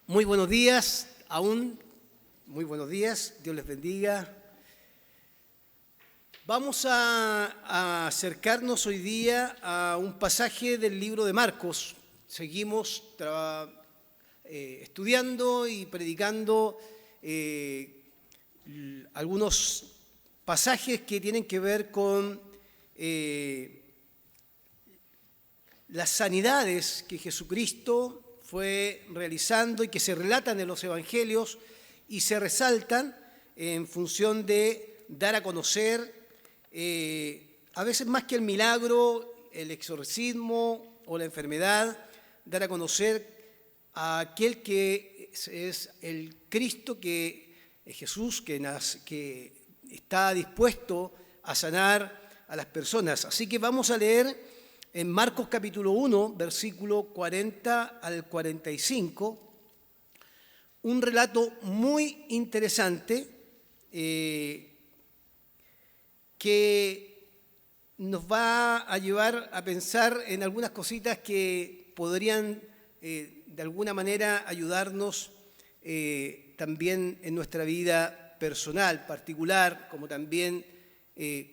Muy buenos días, muy buenos días, Dios les bendiga. Vamos a acercarnos hoy día a un pasaje del libro de Marcos. Seguimos estudiando y predicando algunos pasajes que tienen que ver con las sanidades que Jesucristo fue realizando y que se relatan en los evangelios y se resaltan en función de dar a conocer, a veces más que el milagro, el exorcismo o la enfermedad, dar a conocer a aquel que es el Cristo, que es Jesús, que está dispuesto a sanar a las personas. Así que vamos a leer en Marcos capítulo 1, versículo 40 al 45, un relato muy interesante que nos va a llevar a pensar en algunas cositas que podrían de alguna manera ayudarnos también en nuestra vida personal, particular, como también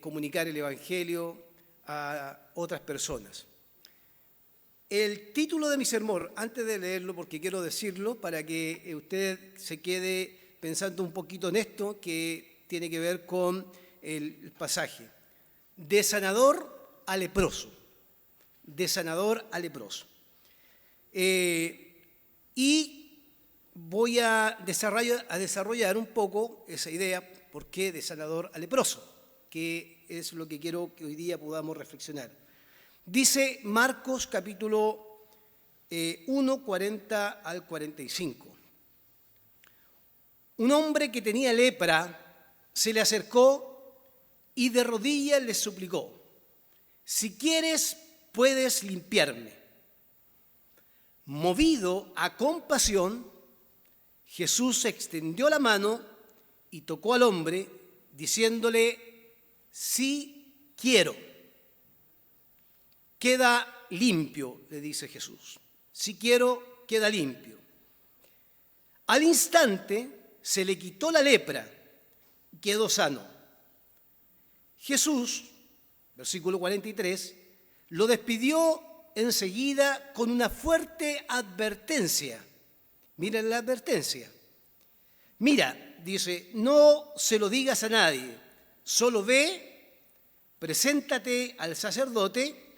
comunicar el Evangelio a otras personas. El título de mi sermón, antes de leerlo, porque quiero decirlo, para que usted se quede pensando un poquito en esto, que tiene que ver con el pasaje. De sanador a leproso. De sanador a leproso. Y voy a desarrollar un poco esa idea, ¿por qué de sanador a leproso? Que es lo que quiero que hoy día podamos reflexionar. Dice Marcos capítulo 1, 40 al 45. Un hombre que tenía lepra se le acercó y de rodillas le suplicó: si quieres, puedes limpiarme. Movido a compasión, Jesús extendió la mano y tocó al hombre, diciéndole: sí quiero. Queda limpio, le dice Jesús. Si quiero, queda limpio. Al instante se le quitó la lepra y quedó sano. Jesús, versículo 43, lo despidió enseguida con una fuerte advertencia. Miren la advertencia. Mira, dice, no se lo digas a nadie, solo ve, preséntate al sacerdote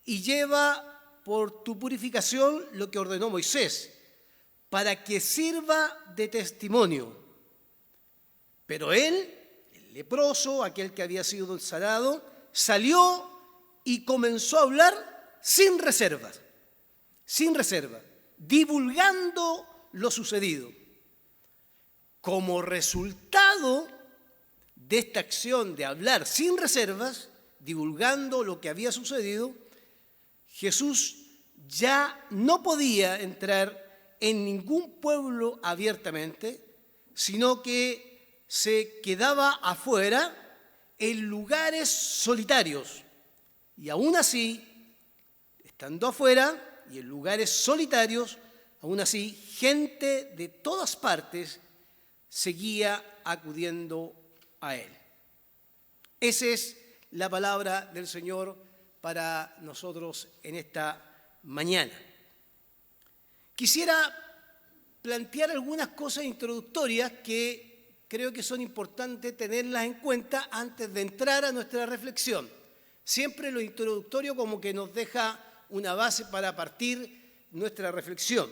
y lleva por tu purificación lo que ordenó Moisés, para que sirva de testimonio. Pero él, el leproso, aquel que había sido sanado, salió y comenzó a hablar sin reserva, divulgando lo sucedido. Como resultado de esta acción de hablar sin reservas, divulgando lo que había sucedido, Jesús ya no podía entrar en ningún pueblo abiertamente, sino que se quedaba afuera en lugares solitarios. Y aún así, estando afuera y en lugares solitarios, aún así, gente de todas partes seguía acudiendo a él. Esa es la palabra del Señor para nosotros en esta mañana. Quisiera plantear algunas cosas introductorias que creo que son importantes tenerlas en cuenta antes de entrar a nuestra reflexión. Siempre lo introductorio como que nos deja una base para partir nuestra reflexión.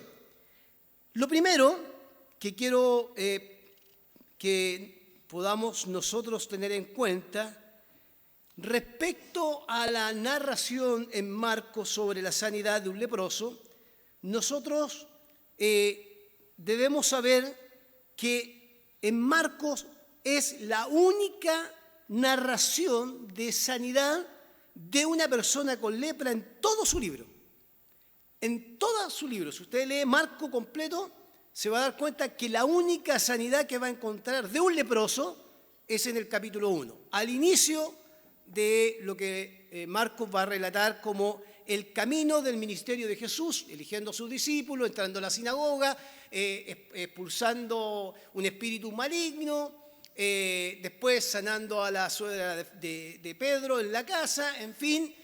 Lo primero que quiero que podamos nosotros tener en cuenta respecto a la narración en Marcos sobre la sanidad de un leproso, nosotros debemos saber que en Marcos es la única narración de sanidad de una persona con lepra en todo su libro. En todo su libro, si usted lee Marcos completo, se va a dar cuenta que la única sanidad que va a encontrar de un leproso es en el capítulo 1, al inicio de lo que Marcos va a relatar como el camino del ministerio de Jesús, eligiendo a sus discípulos, entrando a la sinagoga, expulsando un espíritu maligno, después sanando a la suegra de Pedro en la casa, en fin.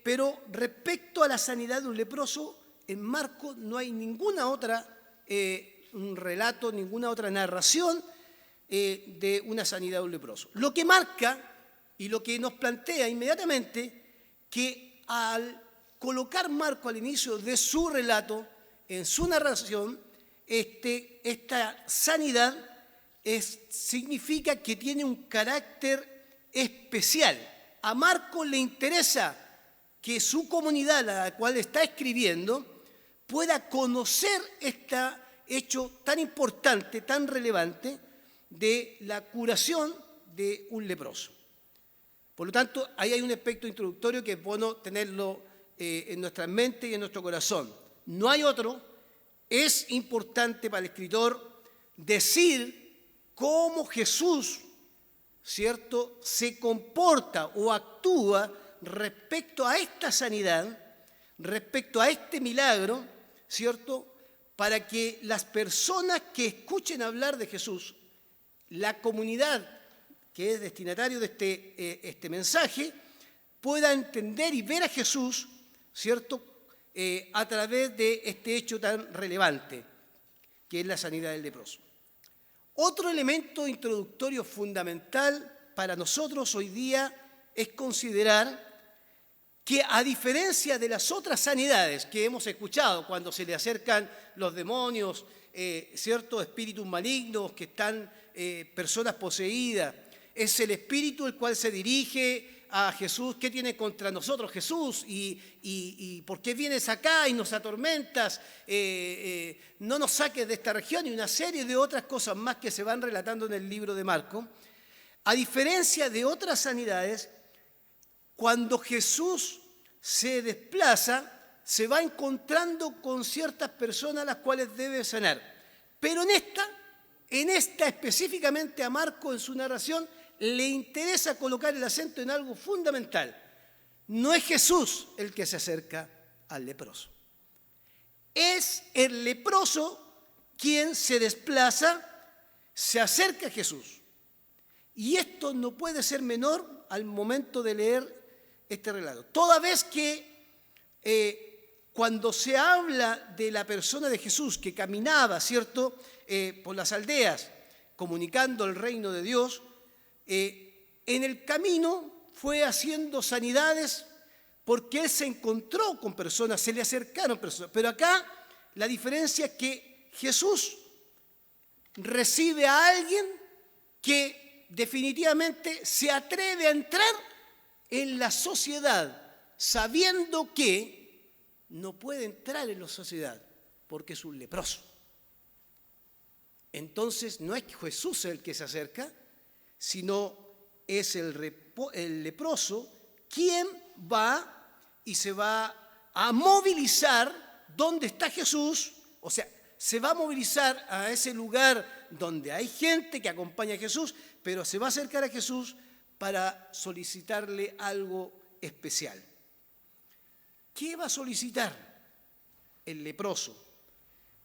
Pero respecto a la sanidad de un leproso, en Marcos no hay ninguna otra un relato, ninguna otra narración de una sanidad de un leproso. Lo que marca y lo que nos plantea inmediatamente que al colocar Marco al inicio de su relato, en su narración, esta sanidad significa que tiene un carácter especial. A Marco le interesa que su comunidad, a la cual está escribiendo, pueda conocer este hecho tan importante, tan relevante, de la curación de un leproso. Por lo tanto, ahí hay un aspecto introductorio que es bueno tenerlo en nuestra mente y en nuestro corazón. No hay otro. Es importante para el escritor decir cómo Jesús, ¿cierto?, se comporta o actúa respecto a esta sanidad, respecto a este milagro, ¿cierto?, para que las personas que escuchen hablar de Jesús, la comunidad que es destinatario de este mensaje, pueda entender y ver a Jesús, ¿cierto?, a través de este hecho tan relevante, que es la sanidad del leproso. Otro elemento introductorio fundamental para nosotros hoy día es considerar que, a diferencia de las otras sanidades que hemos escuchado, cuando se le acercan los demonios, ciertos espíritus malignos que están personas poseídas, es el espíritu el cual se dirige a Jesús. ¿Qué tiene contra nosotros Jesús? ¿Y por qué vienes acá y nos atormentas? No nos saques de esta región, y una serie de otras cosas más que se van relatando en el libro de Marcos. A diferencia de otras sanidades, cuando Jesús se desplaza, se va encontrando con ciertas personas a las cuales debe sanar. Pero en esta específicamente a Marcos, en su narración, le interesa colocar el acento en algo fundamental. No es Jesús el que se acerca al leproso. Es el leproso quien se desplaza, se acerca a Jesús. Y esto no puede ser menor al momento de leer este relato. Toda vez que cuando se habla de la persona de Jesús que caminaba, ¿cierto?, por las aldeas comunicando el reino de Dios, en el camino fue haciendo sanidades porque él se encontró con personas, se le acercaron personas. Pero acá la diferencia es que Jesús recibe a alguien que definitivamente se atreve a entrar en la sociedad, sabiendo que no puede entrar en la sociedad porque es un leproso. Entonces no es Jesús el que se acerca, sino es el leproso quien va y se va a movilizar donde está Jesús, o sea, se va a movilizar a ese lugar donde hay gente que acompaña a Jesús, pero se va a acercar a Jesús para solicitarle algo especial. ¿Qué va a solicitar el leproso?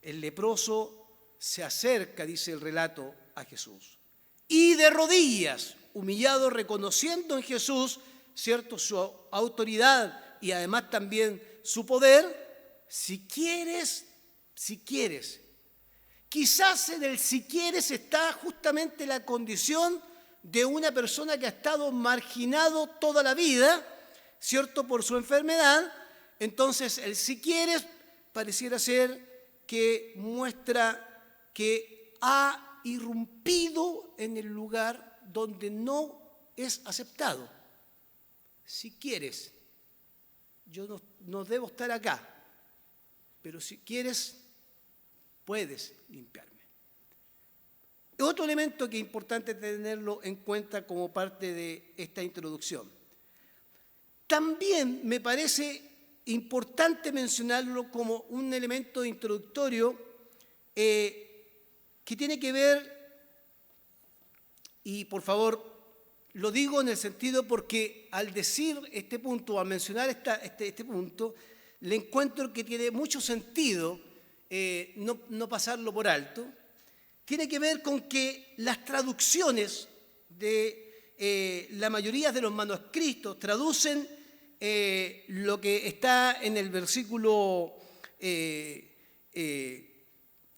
El leproso se acerca, dice el relato, a Jesús. Y de rodillas, humillado, reconociendo en Jesús, ¿cierto?, su autoridad y además también su poder, si quieres. Quizás en el si quieres está justamente la condición de una persona que ha estado marginado toda la vida, ¿cierto?, por su enfermedad. Entonces el si quieres pareciera ser que muestra que ha irrumpido en el lugar donde no es aceptado. Si quieres, yo no debo estar acá, pero si quieres, puedes limpiarme. Otro elemento que es importante tenerlo en cuenta como parte de esta introducción. También me parece importante mencionarlo como un elemento introductorio que tiene que ver, y por favor Lo digo en el sentido porque al decir este punto, al mencionar este punto, le encuentro que tiene mucho sentido no pasarlo por alto. Tiene que ver con que las traducciones de la mayoría de los manuscritos traducen lo que está en el versículo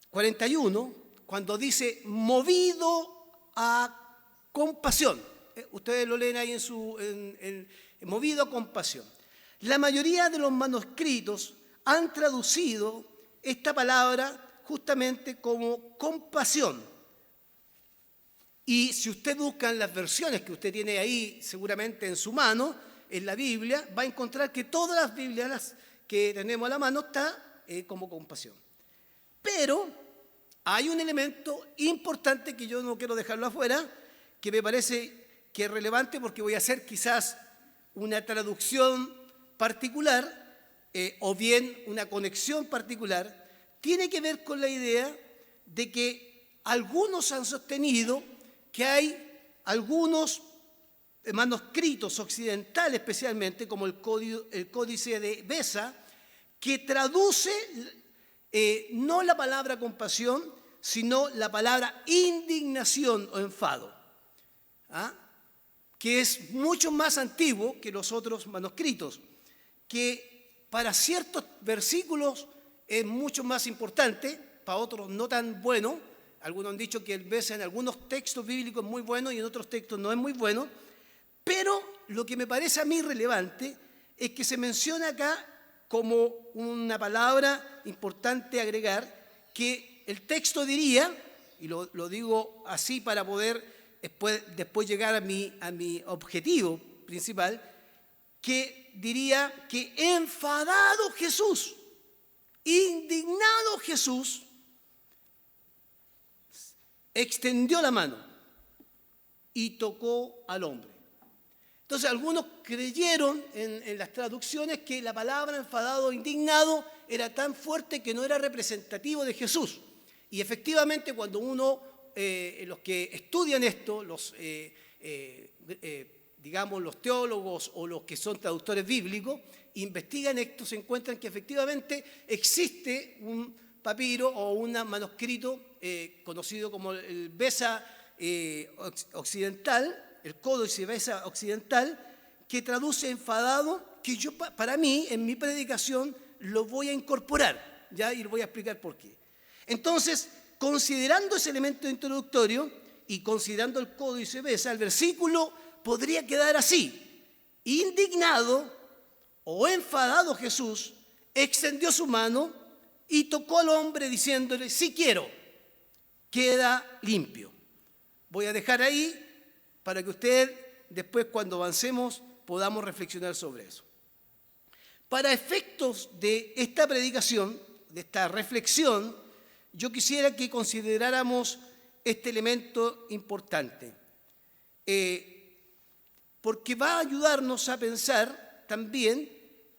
41, cuando dice movido a compasión. Ustedes lo leen ahí en movido a compasión. La mayoría de los manuscritos han traducido esta palabra justamente como compasión. Y si usted busca en las versiones que usted tiene ahí seguramente en su mano, en la Biblia, va a encontrar que todas las Biblias que tenemos a la mano está como compasión. Pero hay un elemento importante que yo no quiero dejarlo afuera, que me parece que es relevante porque voy a hacer quizás una traducción particular o bien una conexión particular. Tiene que ver con la idea de que algunos han sostenido que hay algunos manuscritos occidentales, especialmente como el Códice de Beza, que traduce no la palabra compasión, sino la palabra indignación o enfado, que es mucho más antiguo que los otros manuscritos, que para ciertos versículos es mucho más importante, para otros no tan bueno. Algunos han dicho que el Beza en algunos textos bíblicos es muy bueno y en otros textos no es muy bueno, pero lo que me parece a mí relevante es que se menciona acá como una palabra importante agregar, que el texto diría, y lo digo así para poder después llegar a mi objetivo principal, que diría que enfadado Jesús, indignado Jesús, extendió la mano y tocó al hombre. Entonces algunos creyeron en las traducciones que la palabra enfadado o indignado era tan fuerte que no era representativo de Jesús. Y efectivamente cuando los que estudian esto, digamos los teólogos o los que son traductores bíblicos, investigan esto, se encuentran que efectivamente existe un papiro o un manuscrito conocido como el Beza occidental, el Códice Beza occidental, que traduce enfadado, que yo para mí, en mi predicación, lo voy a incorporar, ¿ya? Y lo voy a explicar por qué. Entonces, considerando ese elemento introductorio y considerando el Códice Beza, el versículo podría quedar así: indignado o enfadado Jesús extendió su mano y tocó al hombre diciéndole, sí quiero, queda limpio. Voy a dejar ahí para que usted después cuando avancemos podamos reflexionar sobre eso. Para efectos de esta predicación, de esta reflexión, yo quisiera que consideráramos este elemento importante, porque va a ayudarnos a pensar también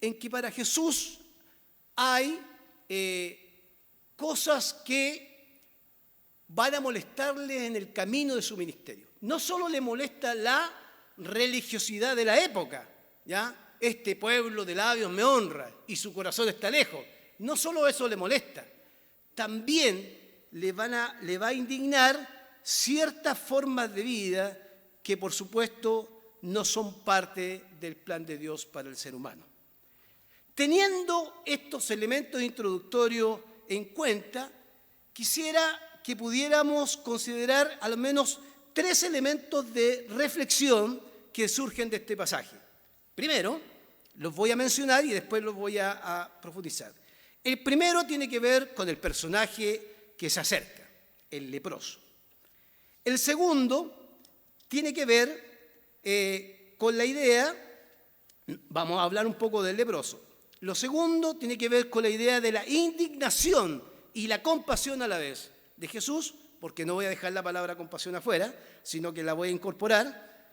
en que para Jesús hay cosas que van a molestarle en el camino de su ministerio. No solo le molesta la religiosidad de la época, ¿ya? Este pueblo de labios me honra y su corazón está lejos. No solo eso le molesta, también le va a indignar ciertas formas de vida que por supuesto no son parte del plan de Dios para el ser humano. Teniendo estos elementos introductorios en cuenta, quisiera que pudiéramos considerar al menos 3 elementos de reflexión que surgen de este pasaje. Primero, los voy a mencionar y después los voy a profundizar. El primero tiene que ver con el personaje que se acerca, el leproso. El segundo tiene que ver con la idea, vamos a hablar un poco del leproso. Lo segundo tiene que ver con la idea de la indignación y la compasión a la vez de Jesús, porque no voy a dejar la palabra compasión afuera, sino que la voy a incorporar.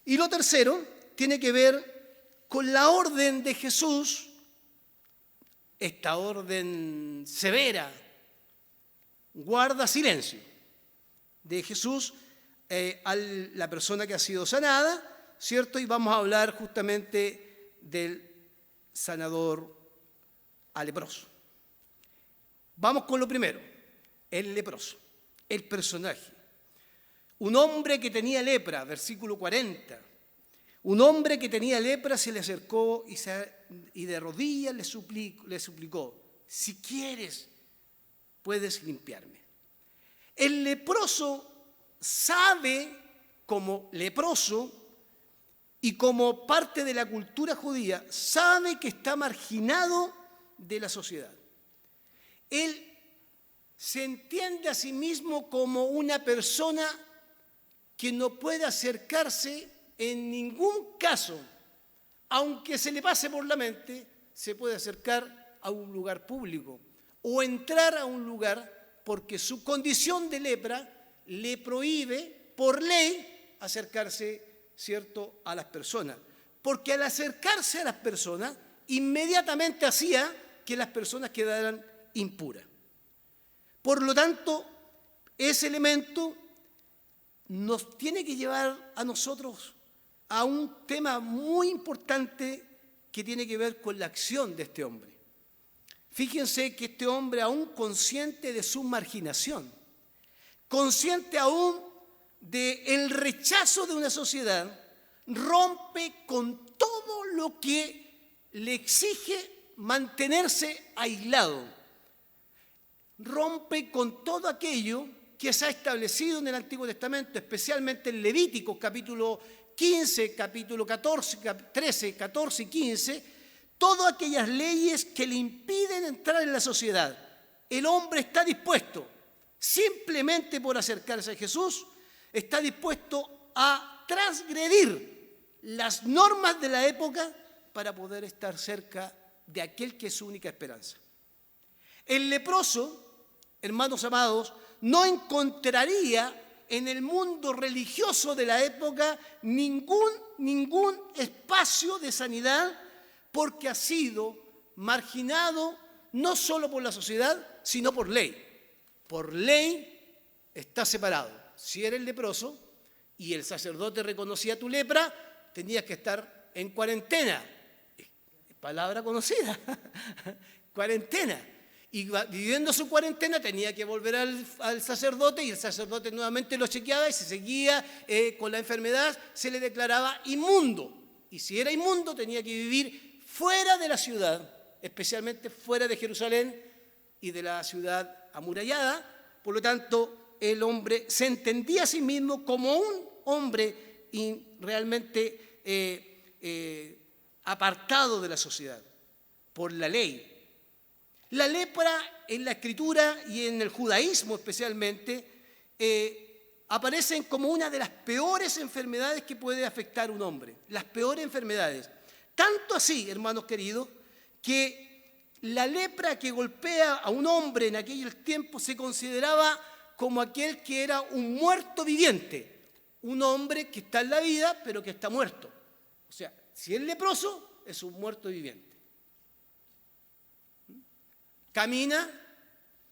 Y lo tercero tiene que ver con la orden de Jesús, esta orden severa, guarda silencio, de Jesús a la persona que ha sido sanada, ¿cierto? Y vamos a hablar justamente del sanador al leproso. Vamos con lo primero, el leproso, el personaje. Un hombre que tenía lepra, versículo 40. Un hombre que tenía lepra se le acercó y de rodillas le suplicó, si quieres, puedes limpiarme. El leproso sabe, como leproso y como parte de la cultura judía, sabe que está marginado de la sociedad. Él se entiende a sí mismo como una persona que no puede acercarse en ningún caso, aunque se le pase por la mente, se puede acercar a un lugar público o entrar a un lugar porque su condición de lepra le prohíbe por ley acercarse, ¿cierto?, a las personas. Porque al acercarse a las personas, inmediatamente hacía que las personas quedaran impuras. Por lo tanto, ese elemento nos tiene que llevar a nosotros a un tema muy importante que tiene que ver con la acción de este hombre. Fíjense que este hombre, aún consciente de su marginación, consciente aún del rechazo de una sociedad, rompe con todo lo que le exige mantenerse aislado. Rompe con todo aquello que se ha establecido en el Antiguo Testamento, especialmente en Levíticos, capítulo 15, capítulo 14, 13, 14 y 15, todas aquellas leyes que le impiden entrar en la sociedad. El hombre está dispuesto, simplemente por acercarse a Jesús, está dispuesto a transgredir las normas de la época para poder estar cerca de aquel que es su única esperanza. El leproso, hermanos amados, no encontraría en el mundo religioso de la época ningún espacio de sanidad porque ha sido marginado no solo por la sociedad, sino por ley. Por ley está separado. Si eres leproso y el sacerdote reconocía tu lepra, tenías que estar en cuarentena. Palabra conocida, cuarentena. Y viviendo su cuarentena tenía que volver al sacerdote y el sacerdote nuevamente lo chequeaba y si seguía con la enfermedad se le declaraba inmundo. Y si era inmundo tenía que vivir fuera de la ciudad, especialmente fuera de Jerusalén y de la ciudad amurallada. Por lo tanto, el hombre se entendía a sí mismo como un hombre realmente apartado de la sociedad por la ley. La lepra en la Escritura y en el judaísmo especialmente aparecen como una de las peores enfermedades que puede afectar a un hombre. Las peores enfermedades. Tanto así, hermanos queridos, que la lepra que golpea a un hombre en aquel tiempo se consideraba como aquel que era un muerto viviente. Un hombre que está en la vida pero que está muerto. O sea, si es leproso, es un muerto viviente. Camina,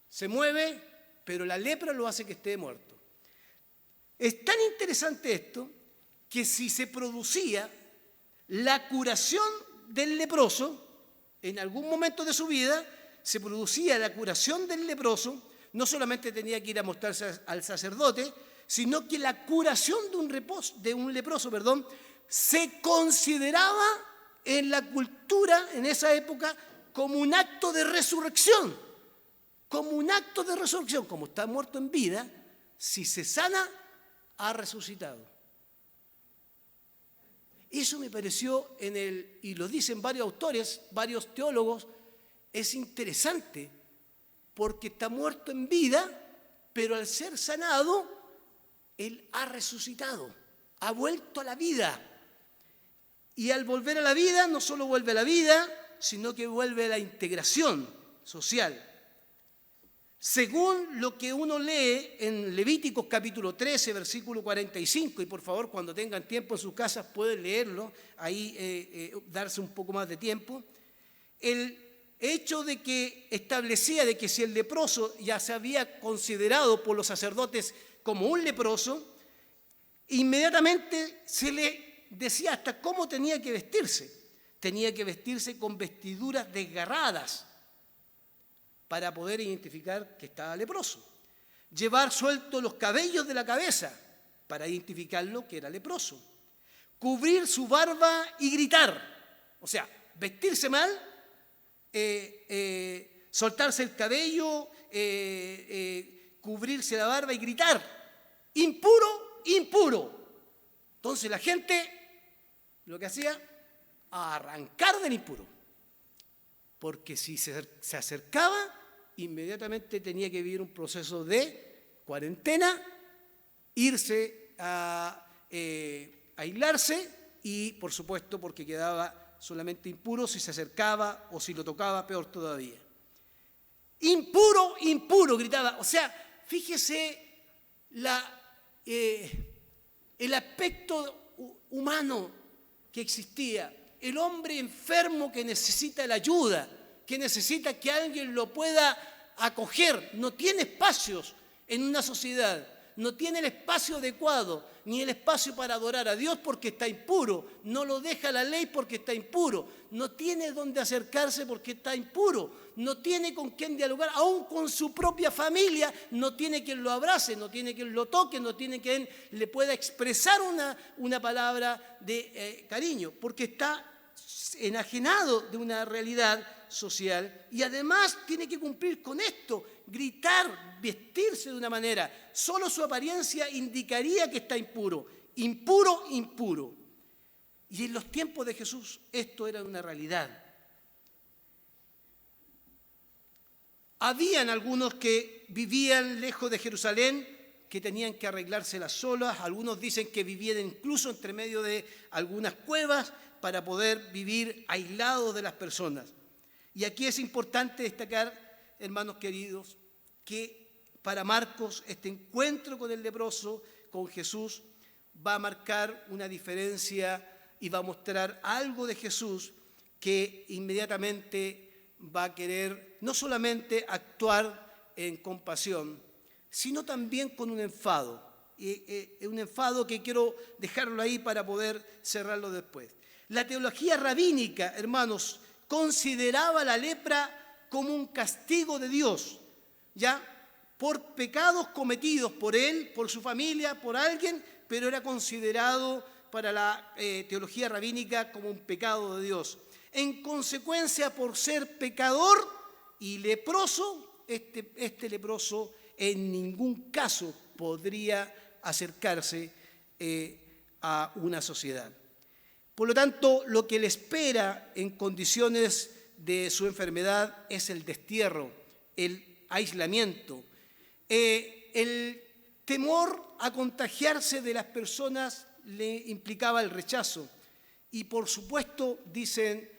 se mueve, pero la lepra lo hace que esté muerto. Es tan interesante esto que si se producía la curación del leproso, en algún momento de su vida se producía la curación del leproso, no solamente tenía que ir a mostrarse al sacerdote, sino que la curación de un leproso, se consideraba en la cultura en esa época como un acto de resurrección, como está muerto en vida, si se sana, ha resucitado. Eso me pareció y lo dicen varios autores, varios teólogos, es interesante, porque está muerto en vida, pero al ser sanado, él ha resucitado, ha vuelto a la vida. Y al volver a la vida, no solo vuelve a la vida, sino que vuelve a la integración social. Según lo que uno lee en Levíticos capítulo 13, versículo 45, y por favor cuando tengan tiempo en sus casas pueden leerlo, ahí darse un poco más de tiempo, el hecho de que establecía de que si el leproso ya se había considerado por los sacerdotes como un leproso, Inmediatamente se le decía hasta cómo tenía que vestirse. Tenía que vestirse con vestiduras desgarradas para poder identificar que estaba leproso. Llevar sueltos los cabellos de la cabeza para identificarlo que era leproso. Cubrir su barba y gritar. O sea, vestirse mal, soltarse el cabello, cubrirse la barba y gritar. Impuro, impuro. Entonces la gente lo que hacía, arrancar del impuro. Porque si se acercaba, inmediatamente tenía que vivir un proceso de cuarentena, irse a aislarse y, por supuesto, porque quedaba solamente impuro si se acercaba o si lo tocaba, peor todavía. Impuro, impuro, gritaba. O sea, fíjese el aspecto humano que existía. El hombre enfermo que necesita la ayuda, que necesita que alguien lo pueda acoger, no tiene espacios en una sociedad, no tiene el espacio adecuado, ni el espacio para adorar a Dios porque está impuro, no lo deja la ley porque está impuro, no tiene dónde acercarse porque está impuro, no tiene con quién dialogar, aún con su propia familia, no tiene quien lo abrace, no tiene quien lo toque, no tiene quien le pueda expresar una palabra de cariño, porque está enajenado de una realidad social y además tiene que cumplir con esto, gritar, vestirse de una manera. Solo su apariencia indicaría que está impuro, impuro, impuro. Y en los tiempos de Jesús esto era una realidad. Habían algunos que vivían lejos de Jerusalén, que tenían que arreglárselas solas. Algunos dicen que vivían incluso entre medio de algunas cuevas para poder vivir aislados de las personas. Y aquí es importante destacar, hermanos queridos, que para Marcos este encuentro con el leproso, con Jesús, va a marcar una diferencia y va a mostrar algo de Jesús que inmediatamente va a querer no solamente actuar en compasión, sino también con un enfado. Un enfado que quiero dejarlo ahí para poder cerrarlo después. La teología rabínica, hermanos, consideraba la lepra como un castigo de Dios, ¿ya? Por pecados cometidos por él, por su familia, por alguien, pero era considerado para la teología rabínica como un pecado de Dios. En consecuencia, por ser pecador y leproso, este leproso en ningún caso podría acercarse a una sociedad. Por lo tanto, lo que le espera en condiciones de su enfermedad es el destierro, el aislamiento, el temor a contagiarse de las personas le implicaba el rechazo. Y por supuesto, dicen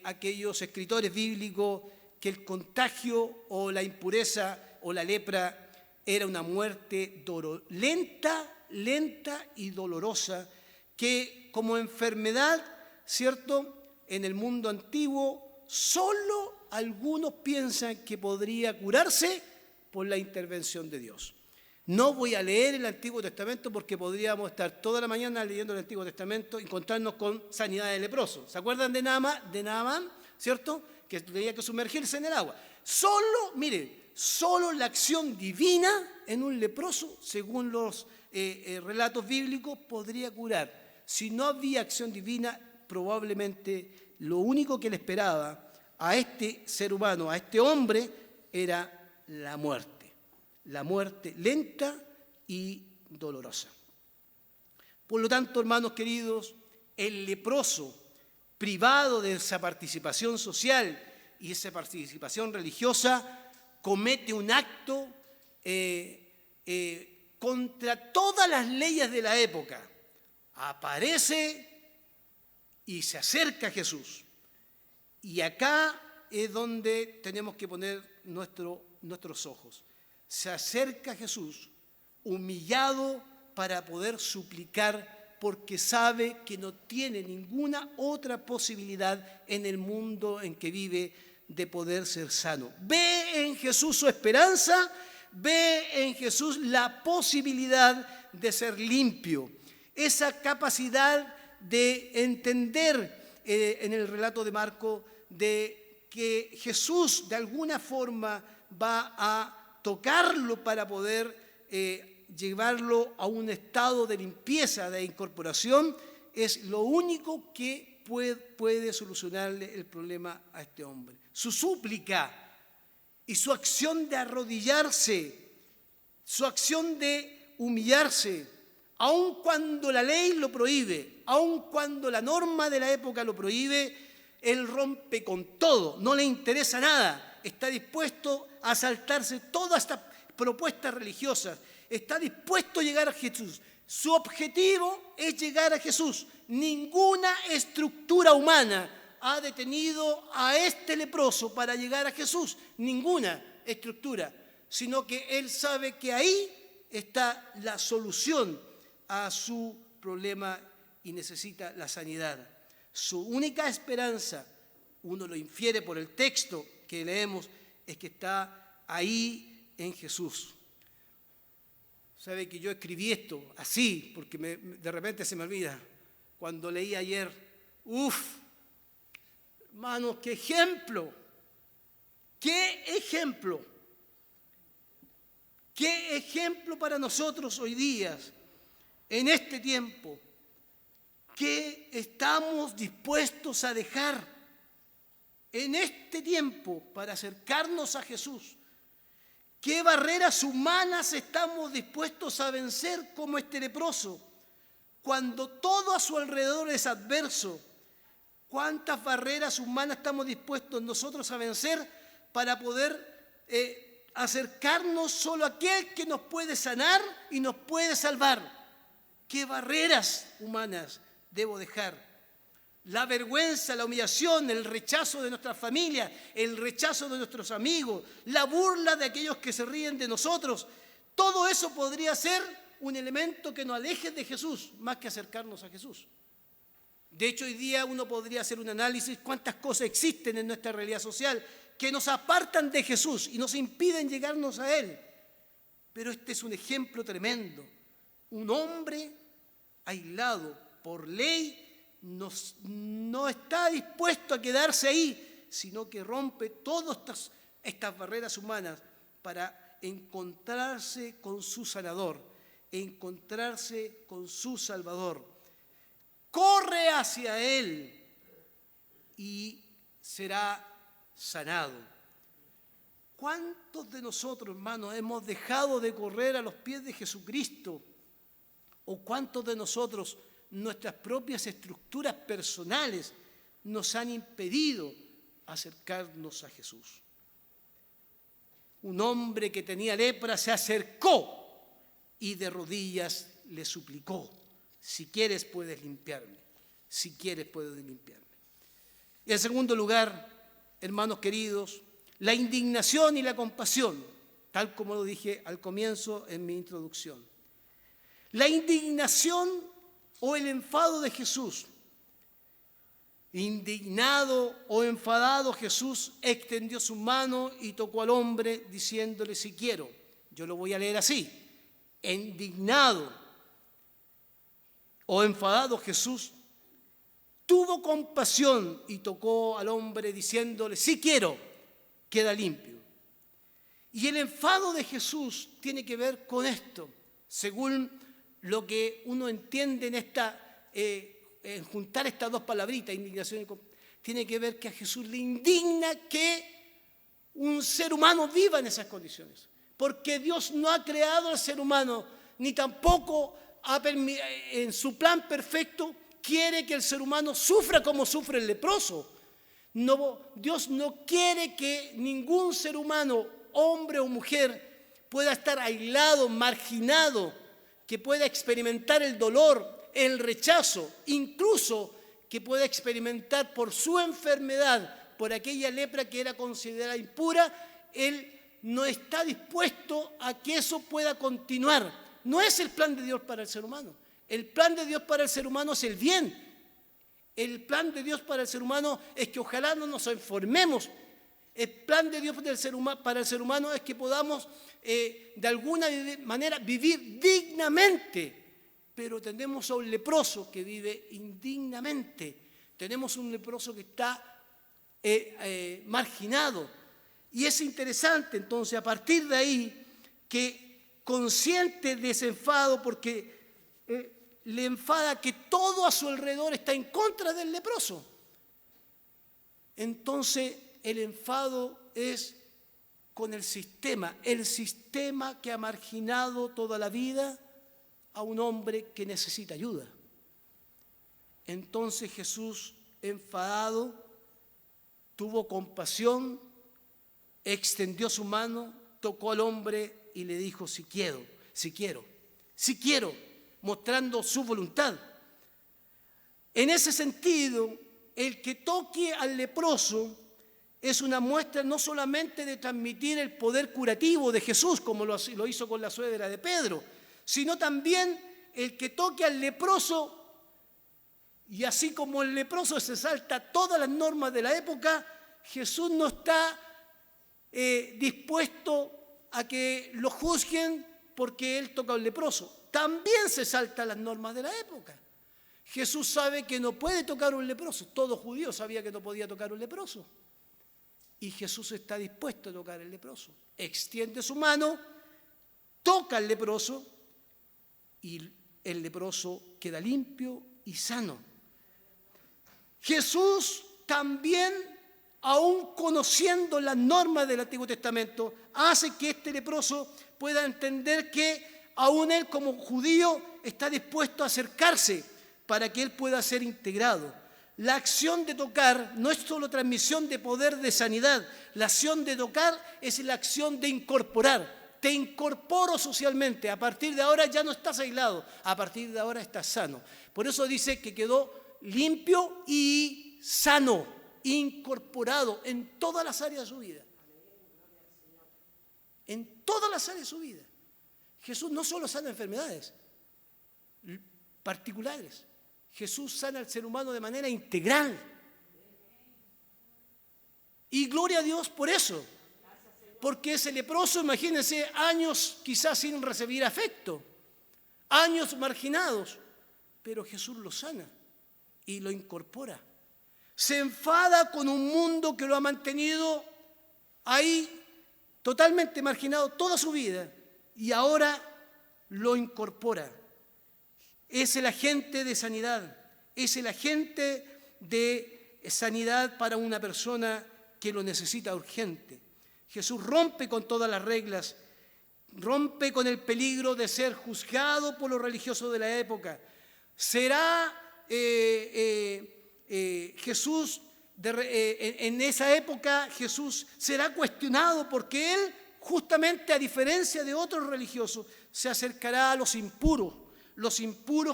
aquellos escritores bíblicos, que el contagio o la impureza o la lepra era una muerte lenta y dolorosa, que como enfermedad, ¿cierto?, en el mundo antiguo, solo algunos piensan que podría curarse por la intervención de Dios. No voy a leer el Antiguo Testamento porque podríamos estar toda la mañana leyendo el Antiguo Testamento y encontrarnos con sanidad de leprosos. ¿Se acuerdan de Naamán, cierto?, que tenía que sumergirse en el agua. Solo la acción divina en un leproso, según los relatos bíblicos, podría curar. Si no había acción divina, probablemente lo único que le esperaba a este ser humano, a este hombre, era la muerte lenta y dolorosa. Por lo tanto, hermanos queridos, el leproso, privado de esa participación social y esa participación religiosa, comete un acto contra todas las leyes de la época. Aparece y se acerca a Jesús. Y acá es donde tenemos que poner nuestros ojos. Se acerca a Jesús, humillado para poder suplicar, porque sabe que no tiene ninguna otra posibilidad en el mundo en que vive de poder ser sano. Ve en Jesús su esperanza, ve en Jesús la posibilidad de ser limpio, esa capacidad de entender en el relato de Marcos de que Jesús de alguna forma va a tocarlo para poder llevarlo a un estado de limpieza, de incorporación, es lo único que puede solucionarle el problema a este hombre. Su súplica y su acción de arrodillarse, su acción de humillarse, aun cuando la ley lo prohíbe, aun cuando la norma de la época lo prohíbe, él rompe con todo, no le interesa nada, está dispuesto a saltarse todas estas propuestas religiosas, está dispuesto a llegar a Jesús. Su objetivo es llegar a Jesús. Ninguna estructura humana ha detenido a este leproso para llegar a Jesús, ninguna estructura, sino que él sabe que ahí está la solución a su problema y necesita la sanidad. Su única esperanza, uno lo infiere por el texto que leemos, es que está ahí en Jesús. Sabe que yo escribí esto así, porque de repente se me olvida. Cuando leí ayer, hermanos, qué ejemplo, qué ejemplo, qué ejemplo para nosotros hoy día, en este tiempo, que estamos dispuestos a dejar en este tiempo para acercarnos a Jesús. ¿Qué barreras humanas estamos dispuestos a vencer como este leproso? Cuando todo a su alrededor es adverso, ¿cuántas barreras humanas estamos dispuestos nosotros a vencer para poder acercarnos solo a aquel que nos puede sanar y nos puede salvar? ¿Qué barreras humanas debo dejar? La vergüenza, la humillación, el rechazo de nuestra familia, el rechazo de nuestros amigos, la burla de aquellos que se ríen de nosotros. Todo eso podría ser un elemento que nos aleje de Jesús, más que acercarnos a Jesús. De hecho, hoy día uno podría hacer un análisis cuántas cosas existen en nuestra realidad social que nos apartan de Jesús y nos impiden llegarnos a Él. Pero este es un ejemplo tremendo. Un hombre aislado por ley no está dispuesto a quedarse ahí, sino que rompe todas estas barreras humanas para encontrarse con su sanador, encontrarse con su Salvador. Corre hacia Él y será sanado. ¿Cuántos de nosotros, hermanos, hemos dejado de correr a los pies de Jesucristo? ¿O cuántos de nosotros, nuestras propias estructuras personales, nos han impedido acercarnos a Jesús? Un hombre que tenía lepra se acercó y de rodillas le suplicó: si quieres puedes limpiarme, si quieres puedes limpiarme. Y en segundo lugar, hermanos queridos, la indignación y la compasión, tal como lo dije al comienzo en mi introducción. La indignación o el enfado de Jesús. Indignado o enfadado, Jesús extendió su mano y tocó al hombre diciéndole: si quiero. Yo lo voy a leer así. Indignado o enfadado, Jesús tuvo compasión y tocó al hombre diciéndole: si quiero, queda limpio. Y el enfado de Jesús tiene que ver con esto, según lo que uno entiende en juntar estas dos palabritas, indignación y compasión, tiene que ver que a Jesús le indigna que un ser humano viva en esas condiciones. Porque Dios no ha creado al ser humano, ni tampoco en su plan perfecto quiere que el ser humano sufra como sufre el leproso. No, Dios no quiere que ningún ser humano, hombre o mujer, pueda estar aislado, marginado, que pueda experimentar el dolor, el rechazo, incluso que pueda experimentar por su enfermedad, por aquella lepra que era considerada impura. Él no está dispuesto a que eso pueda continuar. No es el plan de Dios para el ser humano. El plan de Dios para el ser humano es el bien. El plan de Dios para el ser humano es que ojalá no nos enfermemos. El plan de Dios para el ser humano es que podamos de alguna manera vivir dignamente, pero tenemos a un leproso que vive indignamente. Tenemos un leproso que está marginado. Y es interesante entonces a partir de ahí que consciente de ese enfado, porque le enfada que todo a su alrededor está en contra del leproso. Entonces el enfado es con el sistema que ha marginado toda la vida a un hombre que necesita ayuda. Entonces Jesús, enfadado, tuvo compasión, extendió su mano, tocó al hombre y le dijo: si quiero, mostrando su voluntad. En ese sentido, el que toque al leproso es una muestra no solamente de transmitir el poder curativo de Jesús, como lo hizo con la suegra de Pedro, sino también el que toque al leproso, y así como el leproso se salta todas las normas de la época, Jesús no está dispuesto a que lo juzguen porque él toca al leproso. También se saltan las normas de la época. Jesús sabe que no puede tocar a un leproso. Todo judío sabía que no podía tocar a un leproso. Y Jesús está dispuesto a tocar al leproso. Extiende su mano, toca al leproso y el leproso queda limpio y sano. Jesús también, aún conociendo las normas del Antiguo Testamento, hace que este leproso pueda entender que aún él como judío está dispuesto a acercarse para que él pueda ser integrado. La acción de tocar no es solo transmisión de poder de sanidad, la acción de tocar es la acción de incorporar. Te incorporo socialmente, a partir de ahora ya no estás aislado, a partir de ahora estás sano. Por eso dice que quedó limpio y sano, incorporado en todas las áreas de su vida. En todas las áreas de su vida. Jesús no solo sana enfermedades particulares, Jesús sana al ser humano de manera integral. Y gloria a Dios por eso. Porque ese leproso, imagínense, años quizás sin recibir afecto, años marginados, pero Jesús lo sana y lo incorpora. Se enfada con un mundo que lo ha mantenido ahí totalmente marginado toda su vida y ahora lo incorpora. Es el agente de sanidad, es el agente de sanidad para una persona que lo necesita urgente. Jesús rompe con todas las reglas, rompe con el peligro de ser juzgado por los religiosos de la época. Será Jesús, en esa época Jesús será cuestionado porque él, justamente a diferencia de otros religiosos, se acercará a los impuros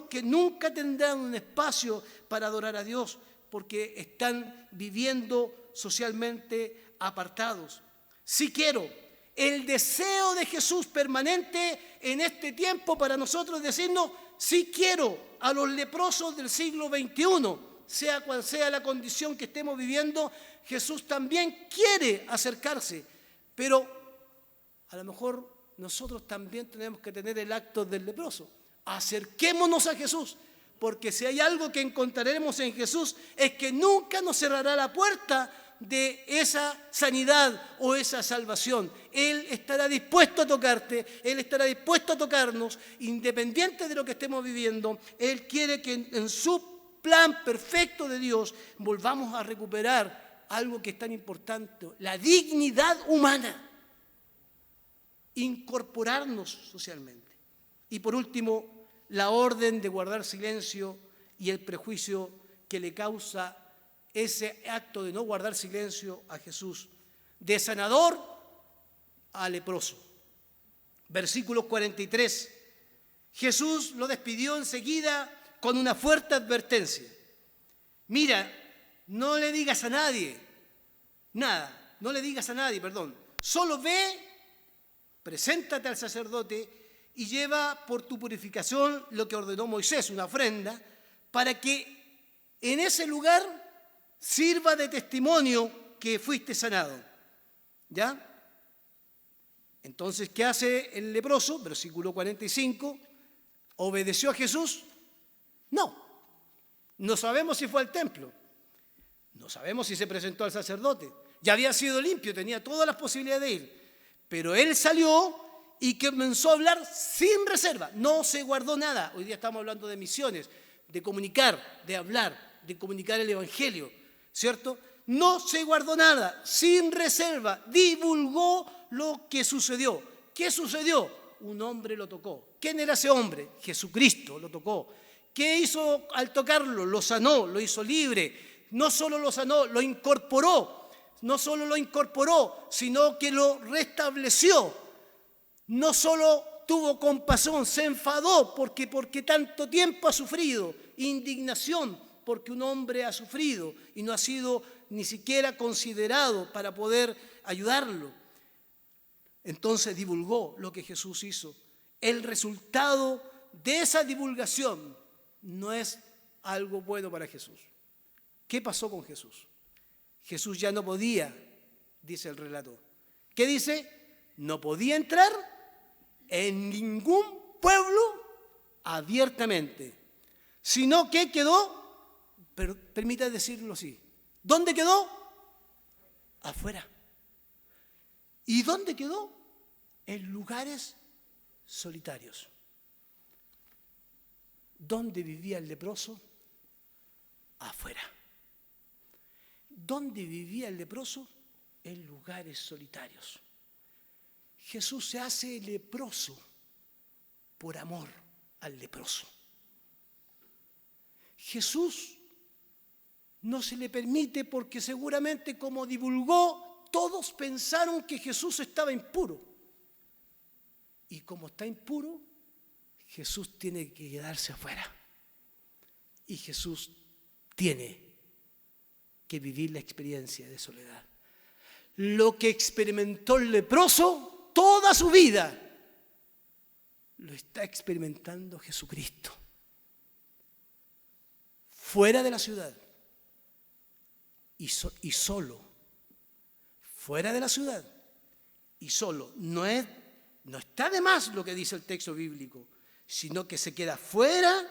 que nunca tendrán un espacio para adorar a Dios porque están viviendo socialmente apartados. Si quiero, el deseo de Jesús permanente en este tiempo para nosotros es decirnos: si quiero a los leprosos del siglo XXI, sea cual sea la condición que estemos viviendo, Jesús también quiere acercarse, pero a lo mejor nosotros también tenemos que tener el acto del leproso. Acerquémonos a Jesús, porque si hay algo que encontraremos en Jesús es que nunca nos cerrará la puerta de esa sanidad o esa salvación. Él estará dispuesto a tocarte, Él estará dispuesto a tocarnos, independiente de lo que estemos viviendo. Él quiere que en su plan perfecto de Dios volvamos a recuperar algo que es tan importante, la dignidad humana, incorporarnos socialmente. Y por último, la orden de guardar silencio y el prejuicio que le causa ese acto de no guardar silencio a Jesús, de sanador a leproso. Versículo 43. Jesús lo despidió enseguida con una fuerte advertencia. Mira, no le digas a nadie, nada, no le digas a nadie, perdón. Solo ve, preséntate al sacerdote y lleva por tu purificación lo que ordenó Moisés, una ofrenda, para que en ese lugar sirva de testimonio que fuiste sanado. ¿Ya? Entonces, ¿qué hace el leproso? Versículo 45. ¿Obedeció a Jesús? No. No sabemos si fue al templo. No sabemos si se presentó al sacerdote. Ya había sido limpio, tenía todas las posibilidades de ir. Pero él salió y comenzó a hablar sin reserva. No se guardó nada. Hoy día estamos hablando de misiones, de comunicar, de hablar, de comunicar el Evangelio, ¿cierto? No se guardó nada, sin reserva. Divulgó lo que sucedió. ¿Qué sucedió? Un hombre lo tocó. ¿Quién era ese hombre? Jesucristo lo tocó. ¿Qué hizo al tocarlo? Lo sanó, lo hizo libre. No solo lo sanó, lo incorporó. No solo lo incorporó, sino que lo restableció. No solo tuvo compasión, se enfadó porque tanto tiempo ha sufrido. Indignación porque un hombre ha sufrido y no ha sido ni siquiera considerado para poder ayudarlo. Entonces divulgó lo que Jesús hizo. El resultado de esa divulgación no es algo bueno para Jesús. ¿Qué pasó con Jesús? Jesús ya no podía, dice el relato. ¿Qué dice? No podía entrar en ningún pueblo abiertamente, sino que quedó, pero permítame decirlo así, ¿dónde quedó? Afuera. ¿Y dónde quedó? En lugares solitarios. ¿Dónde vivía el leproso? Afuera. ¿Dónde vivía el leproso? En lugares solitarios. Jesús se hace leproso por amor al leproso. Jesús no se le permite porque seguramente como divulgó, todos pensaron que Jesús estaba impuro. Y como está impuro, Jesús tiene que quedarse afuera. Y Jesús tiene que vivir la experiencia de soledad. Lo que experimentó el leproso toda su vida, lo está experimentando Jesucristo. Fuera de la ciudad y solo. Fuera de la ciudad y solo. No está de más lo que dice el texto bíblico, sino que se queda fuera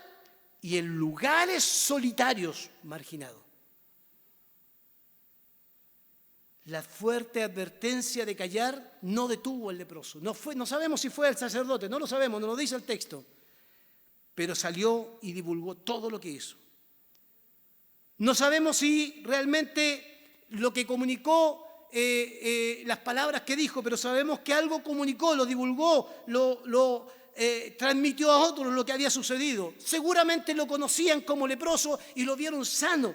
y en lugares solitarios, marginado. La fuerte advertencia de callar no detuvo al leproso. No sabemos si fue al sacerdote, no lo sabemos, no lo dice el texto. Pero salió y divulgó todo lo que hizo. No sabemos si realmente lo que comunicó, las palabras que dijo, pero sabemos que algo comunicó, lo divulgó, lo transmitió a otros lo que había sucedido. Seguramente lo conocían como leproso y lo vieron sano.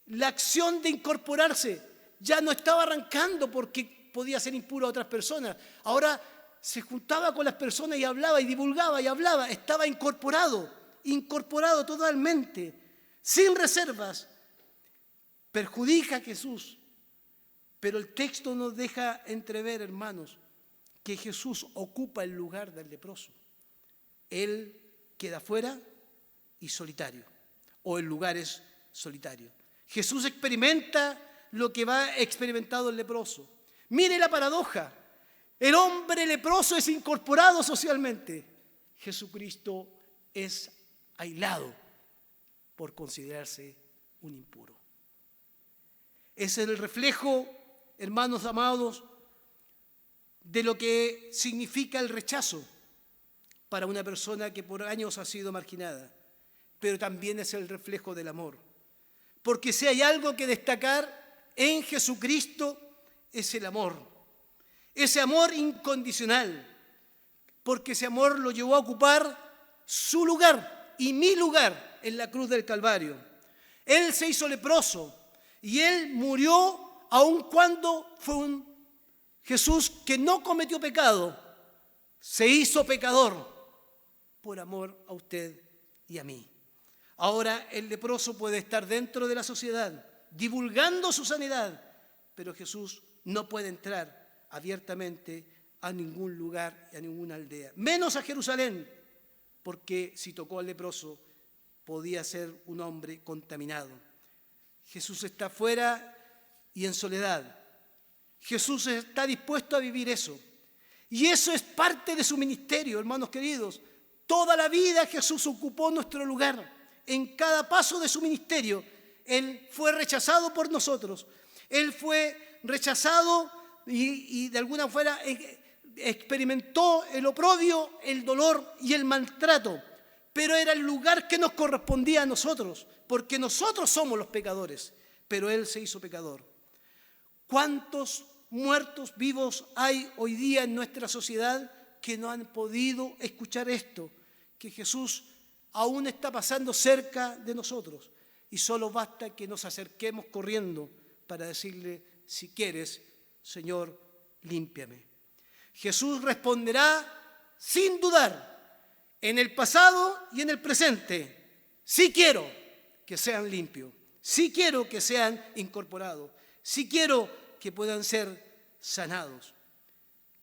La acción de incorporarse ya no estaba arrancando porque podía ser impuro a otras personas. Ahora se juntaba con las personas y hablaba y divulgaba y hablaba. Estaba incorporado totalmente, sin reservas. Perjudica a Jesús. Pero el texto nos deja entrever, hermanos, que Jesús ocupa el lugar del leproso. Él queda fuera y solitario, o en lugares solitarios. Jesús experimenta lo que va experimentado el leproso. Mire la paradoja. El hombre leproso es incorporado socialmente. Jesucristo es aislado por considerarse un impuro. Es el reflejo, hermanos amados, de lo que significa el rechazo para una persona que por años ha sido marginada, pero también es el reflejo del amor. Porque si hay algo que destacar en Jesucristo es el amor. Ese amor incondicional, porque ese amor lo llevó a ocupar su lugar y mi lugar en la cruz del Calvario. Él se hizo leproso y Él murió aun cuando fue un Jesús que no cometió pecado, se hizo pecador por amor a usted y a mí. Ahora el leproso puede estar dentro de la sociedad, divulgando su sanidad, pero Jesús no puede entrar abiertamente a ningún lugar y a ninguna aldea, menos a Jerusalén, porque si tocó al leproso podía ser un hombre contaminado. Jesús está fuera y en soledad. Jesús está dispuesto a vivir eso. Y eso es parte de su ministerio, hermanos queridos. Toda la vida Jesús ocupó nuestro lugar. En cada paso de su ministerio, Él fue rechazado por nosotros. Él fue rechazado y de alguna manera experimentó el oprobio, el dolor y el maltrato. Pero era el lugar que nos correspondía a nosotros, porque nosotros somos los pecadores, pero Él se hizo pecador. ¿Cuántos muertos vivos hay hoy día en nuestra sociedad que no han podido escuchar esto? Que Jesús aún está pasando cerca de nosotros y solo basta que nos acerquemos corriendo para decirle: si quieres, Señor, límpiame. Jesús responderá sin dudar, en el pasado y en el presente: sí quiero que sean limpios, sí quiero que sean incorporados, sí quiero que puedan ser sanados.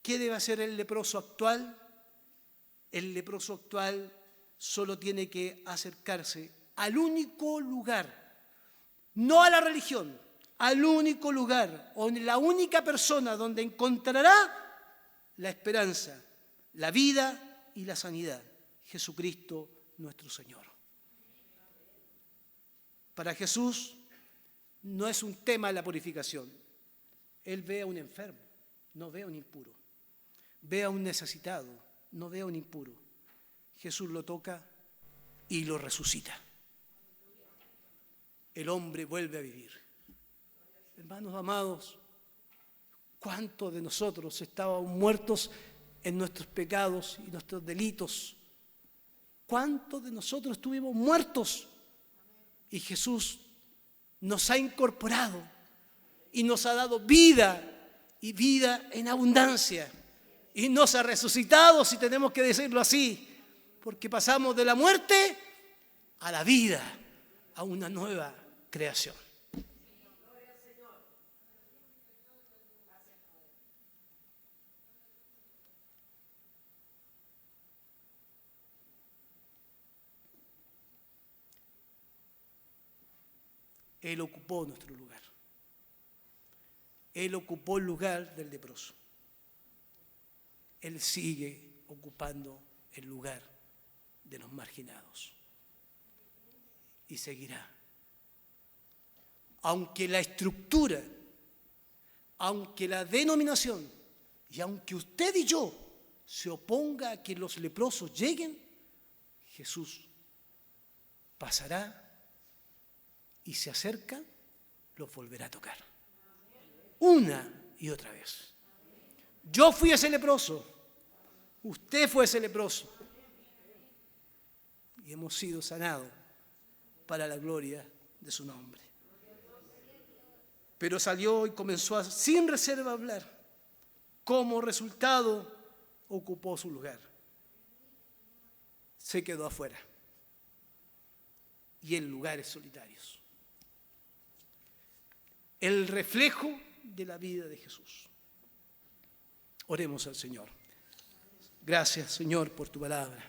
¿Qué debe hacer el leproso actual? El leproso actual solo tiene que acercarse al único lugar, no a la religión, al único lugar, o la única persona donde encontrará la esperanza, la vida y la sanidad: Jesucristo nuestro Señor. Para Jesús no es un tema la purificación. Él ve a un enfermo, no ve a un impuro. Ve a un necesitado, no ve a un impuro. Jesús lo toca y lo resucita. El hombre vuelve a vivir. Hermanos amados, ¿cuántos de nosotros estábamos muertos en nuestros pecados y nuestros delitos? ¿Cuántos de nosotros estuvimos muertos? Y Jesús nos ha incorporado y nos ha dado vida, y vida en abundancia. Y nos ha resucitado, si tenemos que decirlo así, porque pasamos de la muerte a la vida, a una nueva creación. Él ocupó nuestro lugar. Él ocupó el lugar del leproso. Él sigue ocupando el lugar de los marginados. Y seguirá. Aunque la estructura, aunque la denominación, y aunque usted y yo se oponga a que los leprosos lleguen, Jesús pasará y se acerca, los volverá a tocar. Una y otra vez. Yo fui ese leproso, usted fue ese leproso, y hemos sido sanados para la gloria de su nombre. Pero salió y comenzó sin reserva a hablar. Como resultado, ocupó su lugar. Se quedó afuera y en lugares solitarios. El reflejo de la vida de Jesús. Oremos al Señor. Gracias, Señor, por tu palabra.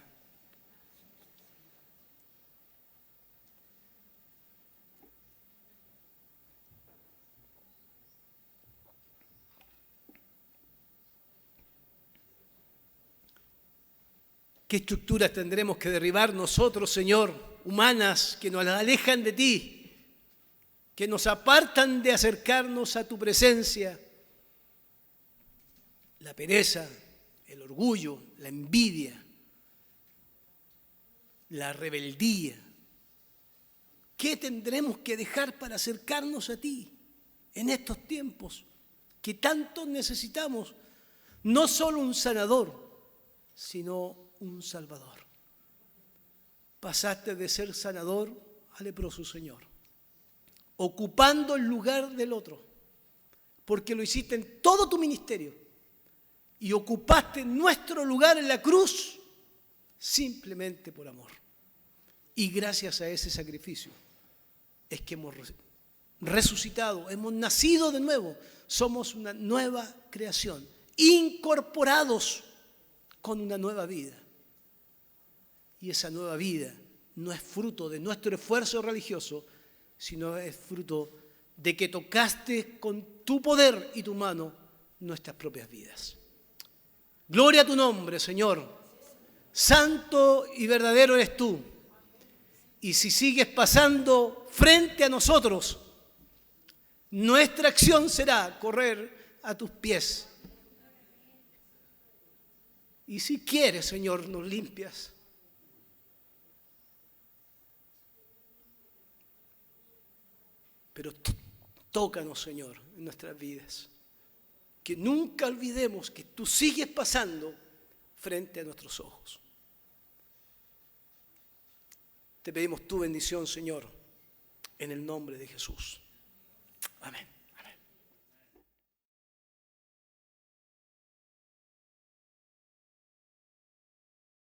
¿Qué estructuras tendremos que derribar nosotros, Señor, humanas, que nos alejan de ti, que nos apartan de acercarnos a tu presencia? La pereza, el orgullo, la envidia, la rebeldía. ¿Qué tendremos que dejar para acercarnos a ti en estos tiempos que tanto necesitamos? No solo un sanador, sino un salvador. Pasaste de ser sanador a leproso, Señor, ocupando el lugar del otro, porque lo hiciste en todo tu ministerio y ocupaste nuestro lugar en la cruz simplemente por amor. Y gracias a ese sacrificio es que hemos resucitado, hemos nacido de nuevo, somos una nueva creación, incorporados con una nueva vida. Y esa nueva vida no es fruto de nuestro esfuerzo religioso, sino es fruto de que tocaste con tu poder y tu mano nuestras propias vidas. Gloria a tu nombre, Señor. Santo y verdadero eres tú. Y si sigues pasando frente a nosotros, nuestra acción será correr a tus pies. Y si quieres, Señor, nos limpias. Pero tócanos, Señor, en nuestras vidas. Que nunca olvidemos que tú sigues pasando frente a nuestros ojos. Te pedimos tu bendición, Señor, en el nombre de Jesús. Amén.